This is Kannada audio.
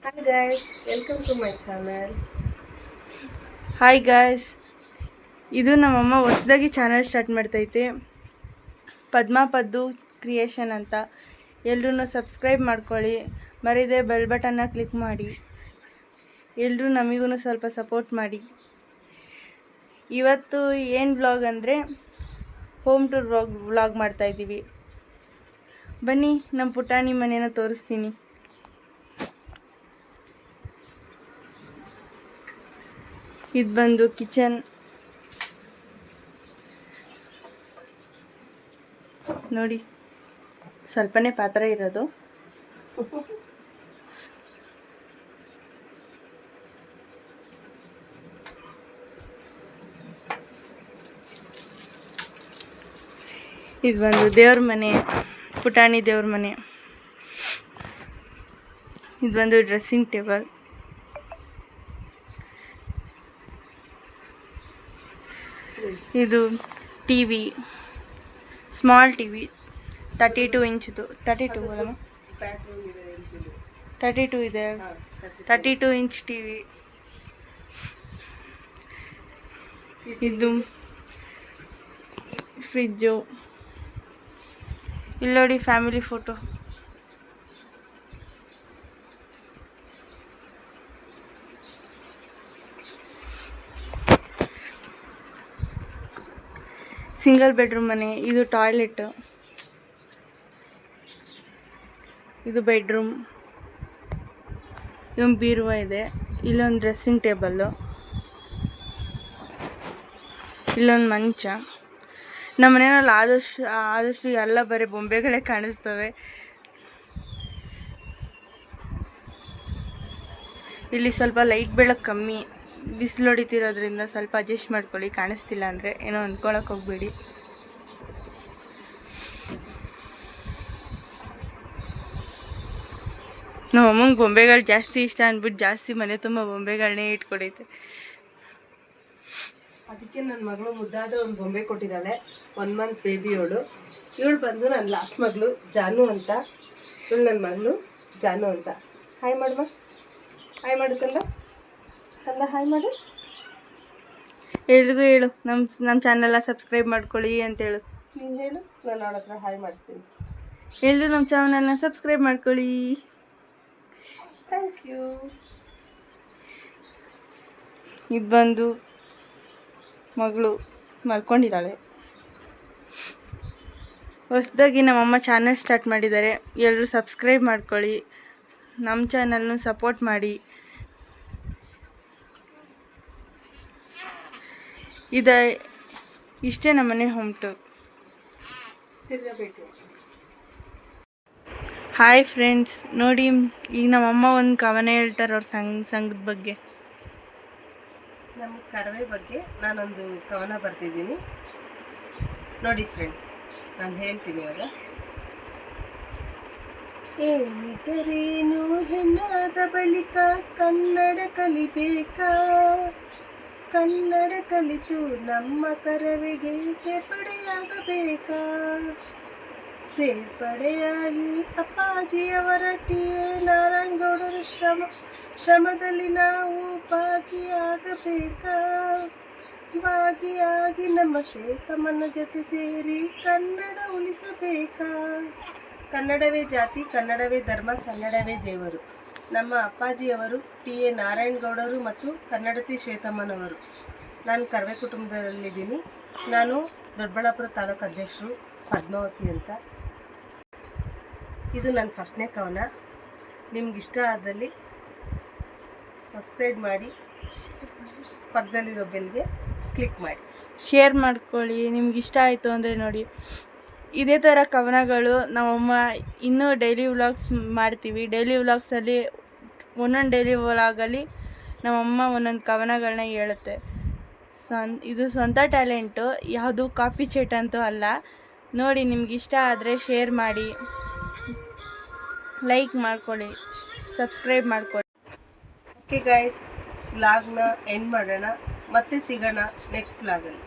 Hi guys, welcome to my channel. Hi guys, ಇದು ನಮ್ಮಮ್ಮ ಹೊಸದಾಗಿ ಚಾನಲ್ ಸ್ಟಾರ್ಟ್ ಮಾಡ್ತೈತೆ, ಪದ್ದು ಕ್ರಿಯೇಷನ್ ಅಂತ. ಎಲ್ಲರೂ ಸಬ್ಸ್ಕ್ರೈಬ್ ಮಾಡ್ಕೊಳ್ಳಿ, ಮರಿದೆ ಬೆಲ್ ಬಟನ್ನ ಕ್ಲಿಕ್ ಮಾಡಿ. ಎಲ್ಲರೂ ನಮಗೂ ಸ್ವಲ್ಪ ಸಪೋರ್ಟ್ ಮಾಡಿ. ಇವತ್ತು ಏನು ವ್ಲಾಗ್ ಅಂದರೆ ಹೋಮ್ ಟೂರ್ ವ್ಲಾಗ್ ಮಾಡ್ತಾಯಿದ್ದೀವಿ. ಬನ್ನಿ, ನಮ್ಮ ಪುಟಾಣಿ ಮನೇನ ತೋರಿಸ್ತೀನಿ. ಇದು ಬಂದು ಕಿಚನ್ ನೋಡಿ, ಸ್ವಲ್ಪನೇ ಪಾತ್ರೆ ಇರೋದು. ಇದು ಬಂದು ದೇವ್ರ ಮನೆ, ಪುಟಾಣಿ ದೇವ್ರ ಮನೆ. ಇದು ಬಂದು ಡ್ರೆಸ್ಸಿಂಗ್ ಟೇಬಲ್. ಇದು T V, small T V, 32 ಇಂಚಿದು. 32 ಬೋಲಮ್ಮ, 32 ಇದೆ. 32 ಇಂಚ್ ಟಿ ವಿ. ಇದು ಫ್ರಿಜ್ಜು. ಇಲ್ಲಿ ನೋಡಿ ಫ್ಯಾಮಿಲಿ ಫೋಟೋ. ಸಿಂಗಲ್ ಬೆಡ್ರೂಮ್ ಮನೆ. ಇದು ಟಾಯ್ಲೆಟ್, ಇದು ಬೆಡ್ರೂಮ್. ಇದೊಂದು ಬೀರುವ ಇದೆ. ಇಲ್ಲೊಂದು ಡ್ರೆಸ್ಸಿಂಗ್ ಟೇಬಲ್ಲು, ಇಲ್ಲೊಂದು ಮಂಚ. ನಮ್ಮ ಮನೆಯಲ್ಲಿ ಆದಷ್ಟು ಎಲ್ಲ ಬರೀ ಬೊಂಬೆಗಳೇ ಕಾಣಿಸ್ತವೆ. ಇಲ್ಲಿ ಸ್ವಲ್ಪ ಲೈಟ್ ಬೆಳಕು ಕಮ್ಮಿ, ಬಿಸಿಲು ಹೊಡಿತಿರೋದ್ರಿಂದ ಸ್ವಲ್ಪ ಅಡ್ಜಸ್ಟ್ ಮಾಡ್ಕೊಳ್ಳಿ. ಕಾಣಿಸ್ತಿಲ್ಲ ಅಂದರೆ ಏನೋ ಅಂದ್ಕೊಳಕ್ಕೆ ಹೋಗ್ಬೇಡಿ. ನಮ್ಮ ಅಮ್ಮಂಗೆ ಬೊಂಬೆಗಳು ಜಾಸ್ತಿ ಇಷ್ಟ ಅಂದ್ಬಿಟ್ಟು ಜಾಸ್ತಿ ಮನೆ ತುಂಬ ಬೊಂಬೆಗಳನ್ನೇ ಇಟ್ಕೊಡೈತೆ. ಅದಕ್ಕೆ ನನ್ನ ಮಗಳು ಮುದ್ದಾದ ಒಂದು ಬೊಂಬೆ ಕೊಟ್ಟಿದ್ದಾಳೆ. 1 ಮಂತ್ ಬೇಬಿ ಇವಳು ಬಂದು ನನ್ನ ಲಾಸ್ಟ್ ಮಗಳು ಜಾನು ಅಂತ. ಇವಳು ನನ್ನ ಮಗಳು ಜಾನು ಅಂತ. ಹಾಯ್ ಮಾಡುವ, ಹಾಯ್ ಮಾಡು ಕಂದ, ಕಂದ ಹಾಯ್ ಮಾಡು. ಎಲ್ರಿಗೂ ಹೇಳು, ನಮ್ಮ ಚಾನೆಲ್ಲ ಸಬ್ಸ್ಕ್ರೈಬ್ ಮಾಡ್ಕೊಳ್ಳಿ ಅಂತೇಳು. ನೀನು ಹೇಳು, ನಾನು ಅವಳ ಹತ್ರ ಹಾಯ್ ಮಾಡಿಸ್ತೀನಿ. ಎಲ್ಲರೂ ನಮ್ಮ ಚಾನಲ್ನ ಸಬ್ಸ್ಕ್ರೈಬ್ ಮಾಡ್ಕೊಳ್ಳಿ. Thank you. ಇದು ಬಂದು ಮಗಳು ಮಲ್ಕೊಂಡಿದ್ದಾಳೆ. ಹೊಸದಾಗಿ ನಮ್ಮಮ್ಮ ಚಾನಲ್ ಸ್ಟಾರ್ಟ್ ಮಾಡಿದ್ದಾರೆ. ಎಲ್ಲರೂ ಸಬ್ಸ್ಕ್ರೈಬ್ ಮಾಡ್ಕೊಳ್ಳಿ, ನಮ್ಮ ಚಾನಲ್ನ ಸಪೋರ್ಟ್ ಮಾಡಿ. ಇಷ್ಟೇ ನಮ್ಮನೆ ಹೋಮ್ ಟೂರ್. ಹಾಯ್ ಫ್ರೆಂಡ್ಸ್, ನೋಡಿ ಈಗ ನಮ್ಮಮ್ಮ ಒಂದು ಕವನ ಹೇಳ್ತಾರೆ ಅವ್ರ ಸಂಘದ ಬಗ್ಗೆ. ನಮ್ಮ ಕರವೇ ಬಗ್ಗೆ ನಾನೊಂದು ಕವನ ಬರ್ತಿದ್ದೀನಿ ನೋಡಿ ಫ್ರೆಂಡ್, ನಾನು ಹೇಳ್ತೀನಿ ಇವಾಗ. ಏನಿದ್ದರೇನು ಹೆಣ್ಣಾದ ಬಳಿಕ ಕನ್ನಡ ಕಲಿಬೇಕಾ? ಕನ್ನಡ ಕಲಿತು ನಮ್ಮ ಕರವೆಗೆ ಸೇರ್ಪಡೆಯಾಗಬೇಕಾ? ಸೇರ್ಪಡೆಯಾಗಿ ಅಪ್ಪಾಜಿಯವರ ಟಿ.ಎ. ನಾರಾಯಣಗೌಡರ ಶ್ರಮದಲ್ಲಿ ನಾವು ಭಾಗಿಯಾಗಬೇಕಾ? ಭಾಗಿಯಾಗಿ ನಮ್ಮ ಶ್ವೇತಮ್ಮನ ಜೊತೆ ಸೇರಿ ಕನ್ನಡ ಉಳಿಸಬೇಕಾ? ಕನ್ನಡವೇ ಜಾತಿ, ಕನ್ನಡವೇ ಧರ್ಮ, ಕನ್ನಡವೇ ದೇವರು. ನಮ್ಮ ಅಪ್ಪಾಜಿಯವರು ಟಿ.ಎ. ನಾರಾಯಣಗೌಡರು ಮತ್ತು ಕನ್ನಡತಿ ಶ್ವೇತಮ್ಮನವರು. ನಾನು ಕರವೇ ಕುಟುಂಬದಲ್ಲಿದ್ದೀನಿ. ನಾನು ದೊಡ್ಡಬಳ್ಳಾಪುರ ತಾಲೂಕು ಅಧ್ಯಕ್ಷರು ಪದ್ಮಾವತಿ ಅಂತ. ಇದು ನನ್ನ ಫಸ್ಟ್ನೇ ಕವನ. ನಿಮ್ಗಿಷ್ಟ ಆದಲ್ಲಿ ಸಬ್ಸ್ಕ್ರೈಬ್ ಮಾಡಿ, ಪಕ್ಕದಲ್ಲಿರೋ ಬೆಲ್ಗೆ ಕ್ಲಿಕ್ ಮಾಡಿ, ಶೇರ್ ಮಾಡ್ಕೊಳ್ಳಿ. ನಿಮ್ಗೆ ಇಷ್ಟ ಆಯಿತು ಅಂದರೆ ನೋಡಿ. ಇದೇ ಥರ ಕವನಗಳು ನಮ್ಮಮ್ಮ ಇನ್ನೂ ಡೈಲಿ ವ್ಲಾಗ್ಸ್ ಮಾಡ್ತೀವಿ. ಡೈಲಿ ವ್ಲಾಗ್ಸಲ್ಲಿ ಒಂದೊಂದು ಡೈಲಿ ವ್ಲಾಗಲ್ಲಿ ನಮ್ಮಮ್ಮ ಒಂದೊಂದು ಕವನಗಳನ್ನ ಹೇಳುತ್ತೆ. ಇದು ಸ್ವಂತ ಟ್ಯಾಲೆಂಟು, ಯಾವುದು ಕಾಪಿ ಚೇಟ್ ಅಂತೂ ಅಲ್ಲ. ನೋಡಿ, ನಿಮ್ಗೆ ಇಷ್ಟ ಆದರೆ ಶೇರ್ ಮಾಡಿ, ಲೈಕ್ ಮಾಡ್ಕೊಳ್ಳಿ, ಸಬ್ಸ್ಕ್ರೈಬ್ ಮಾಡ್ಕೊಳ್ಳಿ. ಓಕೆ ಗೈಸ್, ವ್ಲಾಗ್ನ ಎಂಡ್ ಮಾಡೋಣ. ಮತ್ತೆ ಸಿಗೋಣ ನೆಕ್ಸ್ಟ್ ವ್ಲಾಗಲ್ಲಿ.